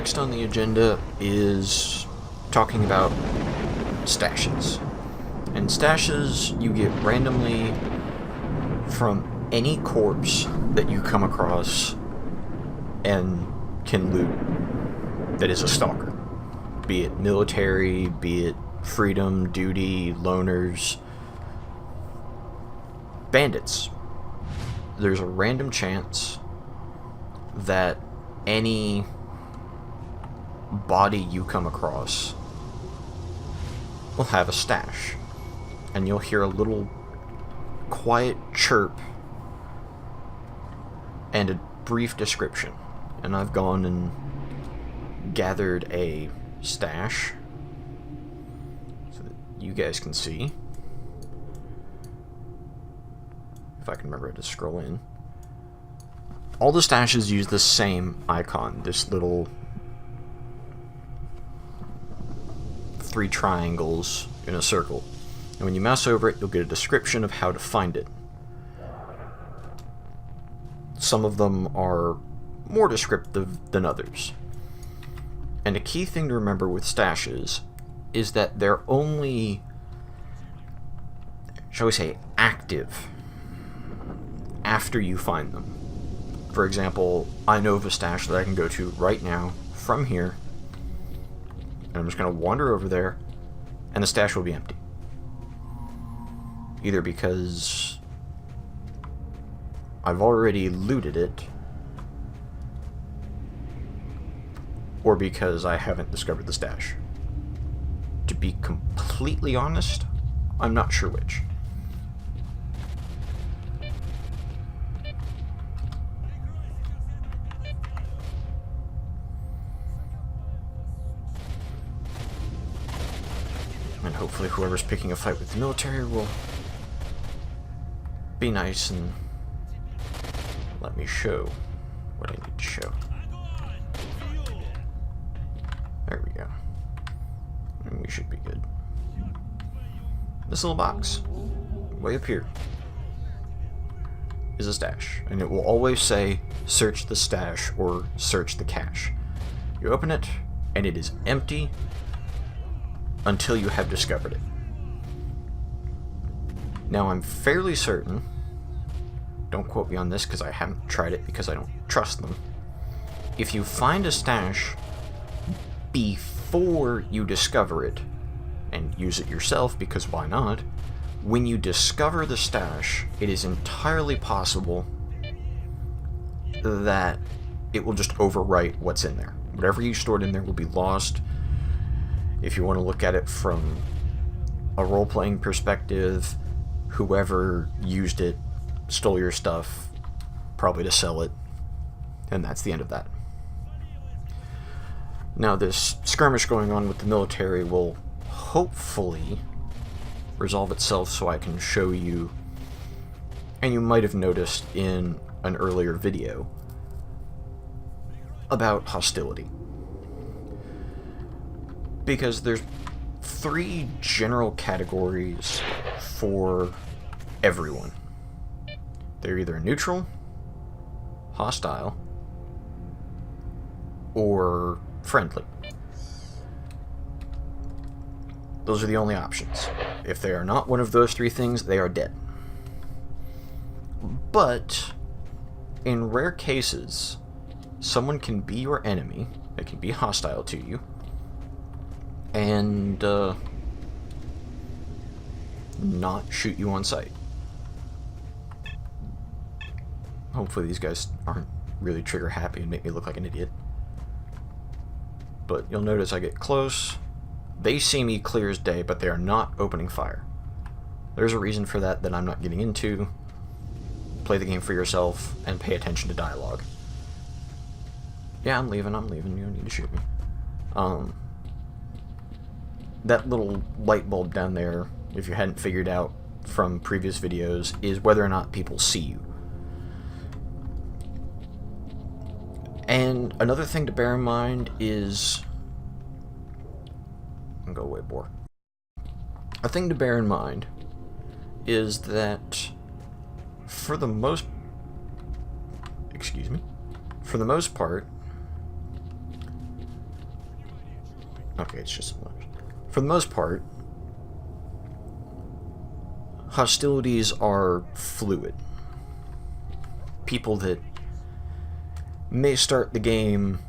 Next on the agenda is talking about stashes. And stashes you get randomly from any corpse that you come across and can loot that is a stalker. Be it military, be it freedom, duty, loners, bandits. There's a random chance that any body you come across will have a stash. And you'll hear a little quiet chirp and a brief description. And I've gone and gathered a stash so that you guys can see. If I can remember to scroll in. All the stashes use the same icon, this little 3 triangles in a circle. And when you mouse over it, you'll get a description of how to find it. Some of them are more descriptive than others. And a key thing to remember with stashes is that they're only, shall we say, active after you find them. For example, I know of a stash that I can go to right now from here, and I'm just going to wander over there, and the stash will be empty. Either because I've already looted it, or because I haven't discovered the stash. To be completely honest, I'm not sure which. And hopefully whoever's picking a fight with the military will be nice and let me show what I need to show. There we go. And we should be good. This little box, way up here, is a stash. And it will always say, search the stash or search the cache. You open it, and it is empty until you have discovered it. Now I'm fairly certain, don't quote me on this because I haven't tried it because I don't trust them, if you find a stash before you discover it, and use it yourself because why not, when you discover the stash, it is entirely possible that it will just overwrite what's in there. Whatever you stored in there will be lost. If you want to look at it from a role-playing perspective, whoever used it stole your stuff, probably to sell it, and that's the end of that. Now this skirmish going on with the military will hopefully resolve itself so I can show you, and you might have noticed in an earlier video, about hostility. Because there's 3 general categories for everyone. They're either neutral, hostile, or friendly. Those are the only options. If they are not one of those 3 things, they are dead. But in rare cases, someone can be your enemy, they can be hostile to you, and not shoot you on sight. Hopefully these guys aren't really trigger happy and make me look like an idiot. But you'll notice I get close. They see me clear as day, but they are not opening fire. There's a reason for that I'm not getting into. Play the game for yourself and pay attention to dialogue. Yeah, I'm leaving. You don't need to shoot me. That little light bulb down there, if you hadn't figured out from previous videos, is whether or not people see you. And another thing to bear in mind is... Go away, boar. A thing to bear in mind is that for the most part, Okay, it's just for the most part, hostilities are fluid. People that may start the game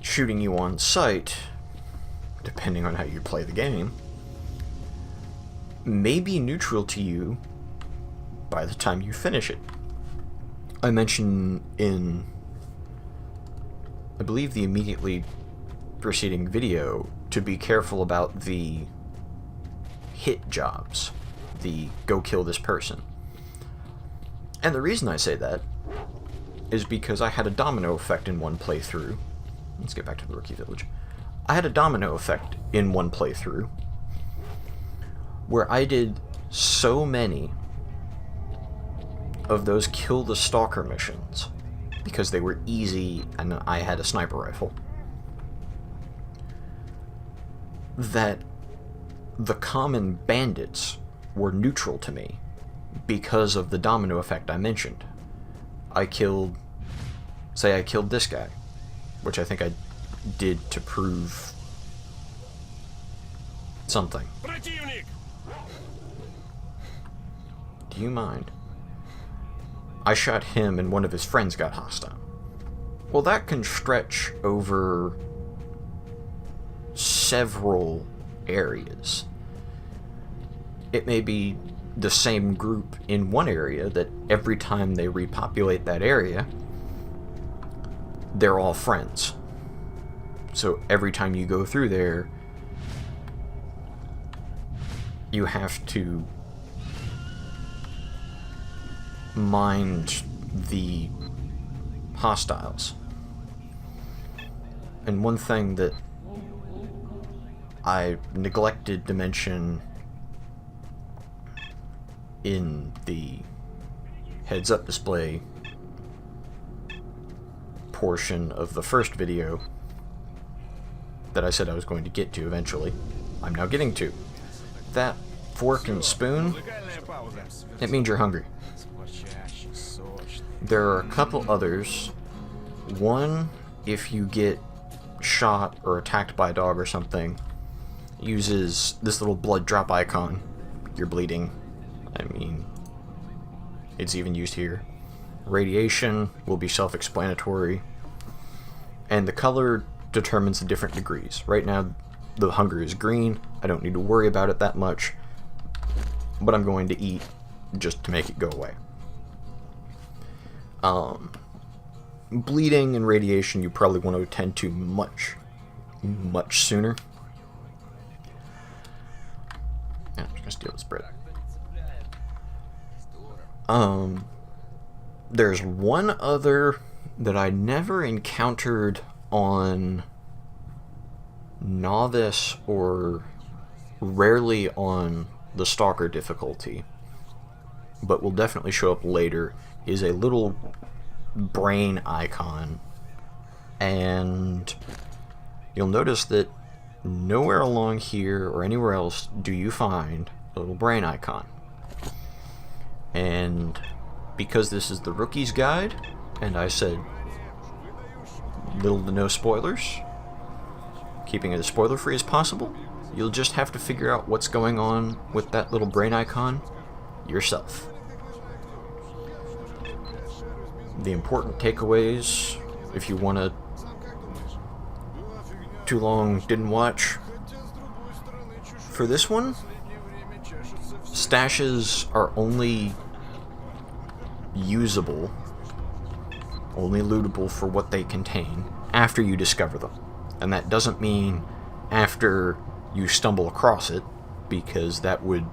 shooting you on sight, depending on how you play the game, may be neutral to you by the time you finish it. I mentioned in, I believe, the immediately preceding video to be careful about the hit jobs, the go kill this person. And the reason I say that is because I had a domino effect in one playthrough. Let's get back to the rookie village. I had a domino effect in one playthrough where I did so many of those kill the stalker missions because they were easy and I had a sniper rifle, that the common bandits were neutral to me because of the domino effect I mentioned. I killed this guy, which I think I did to prove something. Do you mind? I shot him and one of his friends got hostile. Well, that can stretch over several areas. It may be the same group in one area that every time they repopulate that area, they're all friends. So every time you go through there, you have to mind the hostiles. And one thing that I neglected to mention in the heads up display portion of the first video that I said I was going to get to eventually, I'm now getting to. That fork and spoon, it means you're hungry. There are a couple others. One, if you get shot or attacked by a dog or something, uses this little blood drop icon. You're bleeding. I mean, it's even used here. Radiation will be self-explanatory. And the color determines the different degrees. Right now, the hunger is green. I don't need to worry about it that much. But I'm going to eat just to make it go away. Bleeding and radiation you probably want to attend to much sooner. Yeah, I'm just gonna steal this bread. There's one other that I never encountered on novice or rarely on the stalker difficulty, but will definitely show up later, is a little brain icon. And you'll notice that nowhere along here or anywhere else do you find a little brain icon. And because this is the rookie's guide, and I said little to no spoilers, keeping it as spoiler free as possible, you'll just have to figure out what's going on with that little brain icon yourself. The important takeaways, if you want to too long didn't watch, for this one, stashes are only usable, only lootable for what they contain after you discover them. And that doesn't mean after you stumble across it, because that would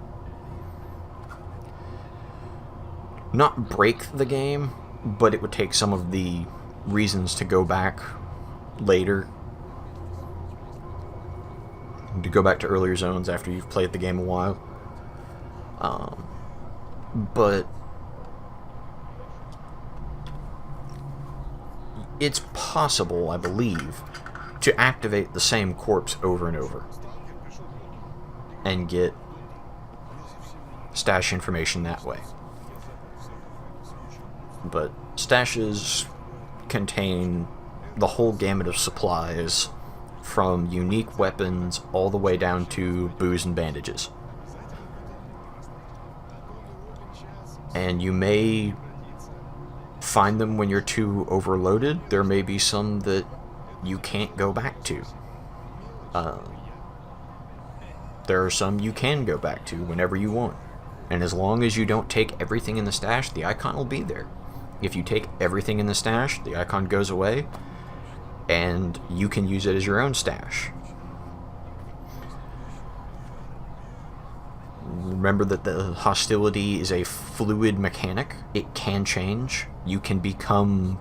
not break the game, but it would take some of the reasons to go back later, to go back to earlier zones after you've played the game a while. But it's possible, I believe, to activate the same corpse over and over and get stash information that way. But stashes contain the whole gamut of supplies from unique weapons all the way down to booze and bandages. And you may find them when you're too overloaded. There may be some that you can't go back to. There are some you can go back to whenever you want. And as long as you don't take everything in the stash, the icon will be there. If you take everything in the stash, the icon goes away, and you can use it as your own stash. Remember that the hostility is a fluid mechanic. It can change. You can become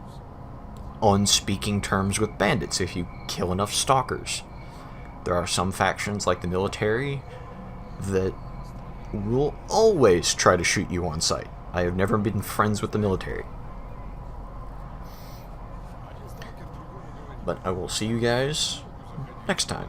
on speaking terms with bandits if you kill enough stalkers. There are some factions, like the military, that will always try to shoot you on sight. I have never been friends with the military. But I will see you guys next time.